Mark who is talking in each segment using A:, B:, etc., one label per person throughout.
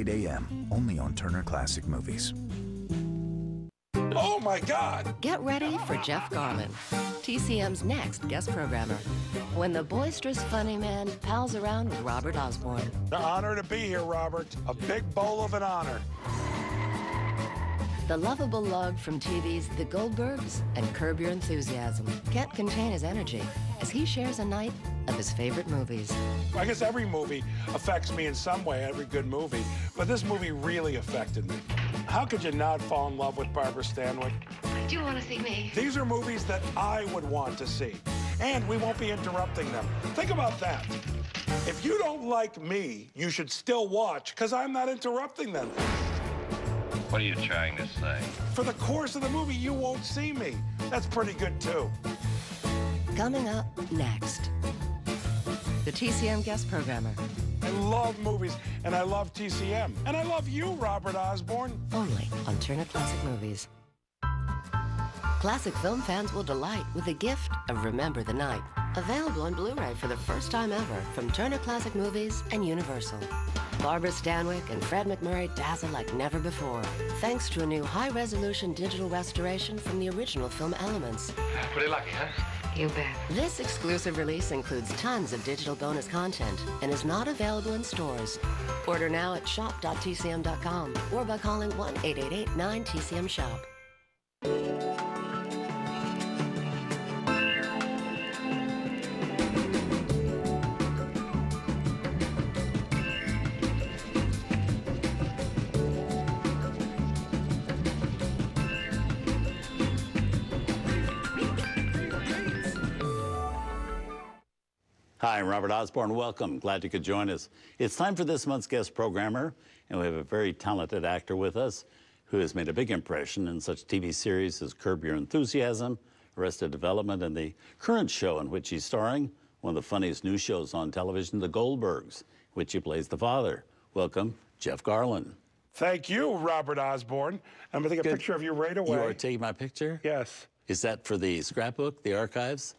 A: 8 a.m., only on Turner Classic Movies.
B: Oh, my God!
C: Get ready for Jeff Garlin, TCM's next guest programmer, when the boisterous funny man pals around with Robert Osborne.
B: The honor to be here, Robert. A big bowl of an honor.
C: The lovable lug from TV's The Goldbergs and Curb Your Enthusiasm can't contain his energy as he shares a night of his favorite movies.
B: I guess every movie affects me in some way, every good movie, but this movie really affected me. How could you not fall in love with Barbara Stanwyck?
C: Do you want to see me?
B: These are movies that I would want to see, and we won't be interrupting them. Think about that. If you don't like me, you should still watch, because I'm not interrupting them.
D: What are you trying to say?
B: For the course of the movie, you won't see me. That's pretty good, too.
C: Coming up next, the TCM guest programmer.
B: I love movies, and I love TCM. And I love you, Robert Osborne.
C: Only on Turner Classic Movies. Classic film fans will delight with the gift of Remember the Night. Available on Blu-ray for the first time ever from Turner Classic Movies and Universal. Barbara Stanwyck and Fred MacMurray dazzle like never before, thanks to a new high-resolution digital restoration from the original film elements.
D: Pretty lucky, huh?
C: You bet. This exclusive release includes tons of digital bonus content and is not available in stores. Order now at shop.tcm.com or by calling 1-888-9-TCM-SHOP.
E: Hi, I'm Robert Osborne. Welcome. Glad you could join us. It's time for this month's guest programmer, and we have a very talented actor with us who has made a big impression in such TV series as Curb Your Enthusiasm, Arrested Development, and the current show in which he's starring, one of the funniest new shows on television, The Goldbergs, which he plays the father. Welcome, Jeff Garlin.
B: Thank you, Robert Osborne. I'm going to take a picture of you right away.
E: You are taking my picture?
B: Yes.
E: Is that for the scrapbook, the archives?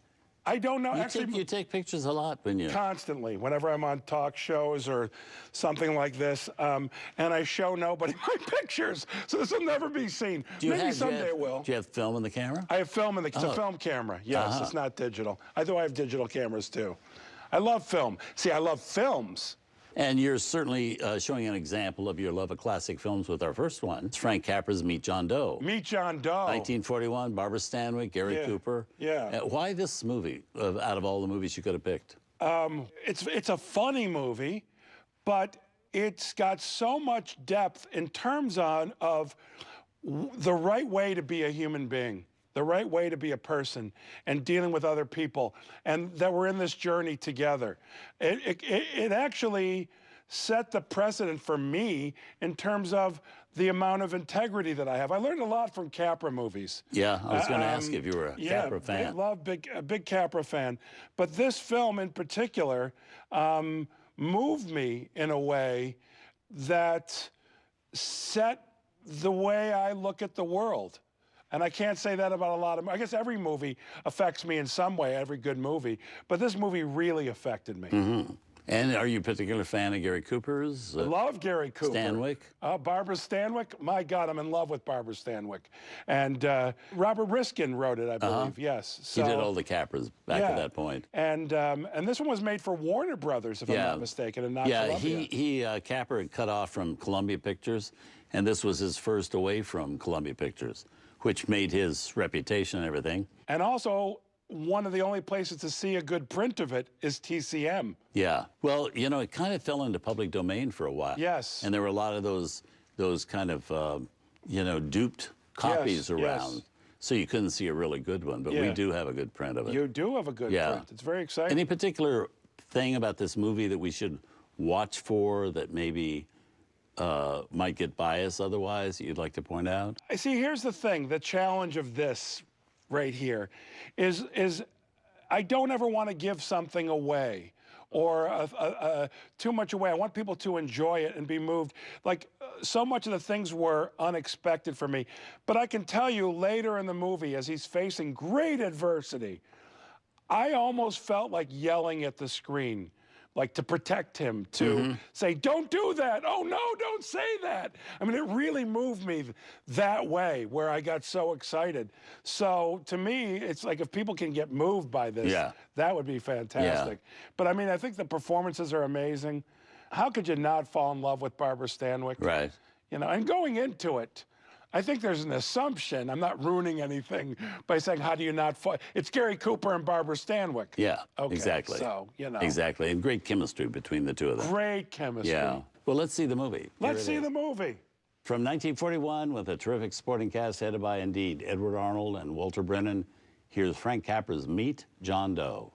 B: I don't know. Actually,
E: you take pictures a lot when you...
B: Constantly, whenever I'm on talk shows or something like this, and I show nobody my pictures, so this will never be seen. Maybe someday it will.
E: Do you have film in the camera?
B: I have film in the... It's a film camera. Yes, it's not digital. I have digital cameras, too. I love film. See, I love films.
E: And you're certainly showing an example of your love of classic films with our first one. It's Frank Capra's Meet John Doe.
B: Meet John Doe.
E: 1941, Barbara Stanwyck, Gary Cooper.
B: Yeah.
E: Why this movie, out of all the movies you could have picked?
B: It's a funny movie, but it's got so much depth in terms of the right way to be a human being, the right way to be a person, and dealing with other people, and that we're in this journey together. It actually set the precedent for me in terms of the amount of integrity that I have. I learned a lot from Capra movies.
E: Yeah, I was going to ask if you were a Capra fan.
B: I love a big Capra fan. But this film in particular moved me in a way that set the way I look at the world. And I can't say that about a lot of... I guess every movie affects me in some way, every good movie. But this movie really affected me.
E: Mm-hmm. And are you a particular fan of Gary Cooper's?
B: I love Gary Cooper.
E: Stanwyck?
B: Barbara Stanwyck? My God, I'm in love with Barbara Stanwyck. And Robert Riskin wrote it, I believe, yes. So,
E: he did all the Capras back at that point.
B: And this one was made for Warner Brothers, if I'm not mistaken, and not Columbia.
E: Capra had cut off from Columbia Pictures, and this was his first away from Columbia Pictures, which made his reputation and everything.
B: And also, one of the only places to see a good print of it is TCM.
E: Yeah. Well, you know, it kind of fell into public domain for a while.
B: Yes.
E: And there were a lot of those kind of, you know, duped copies around. So you couldn't see a really good one, but we do have a good print of it.
B: You do have a good print. It's very exciting.
E: Any particular thing about this movie that we should watch for that maybe might get biased otherwise that you'd like to point out?
B: I see, here's the thing. The challenge of this right here is I don't ever want to give something away or too much away. I want people to enjoy it and be moved. Like, so much of the things were unexpected for me. But I can tell you later in the movie, as he's facing great adversity, I almost felt like yelling at the screen like to protect him, to say, don't do that. Oh, no, don't say that. I mean, it really moved me that way, where I got so excited. So to me, it's like if people can get moved by this, that would be fantastic. But I mean, I think the performances are amazing. How could you not fall in love with Barbara Stanwyck?
E: Right.
B: You know, and going into it, I think there's an assumption. I'm not ruining anything by saying, how do you not fall? It's Gary Cooper and Barbara Stanwyck.
E: Yeah,
B: okay,
E: exactly.
B: So, you know.
E: Exactly, and great chemistry between the two of them.
B: Great chemistry.
E: Yeah. Well, let's see the movie.
B: Let's see the movie.
E: From 1941, with a terrific supporting cast headed by, indeed, Edward Arnold and Walter Brennan, here's Frank Capra's Meet John Doe.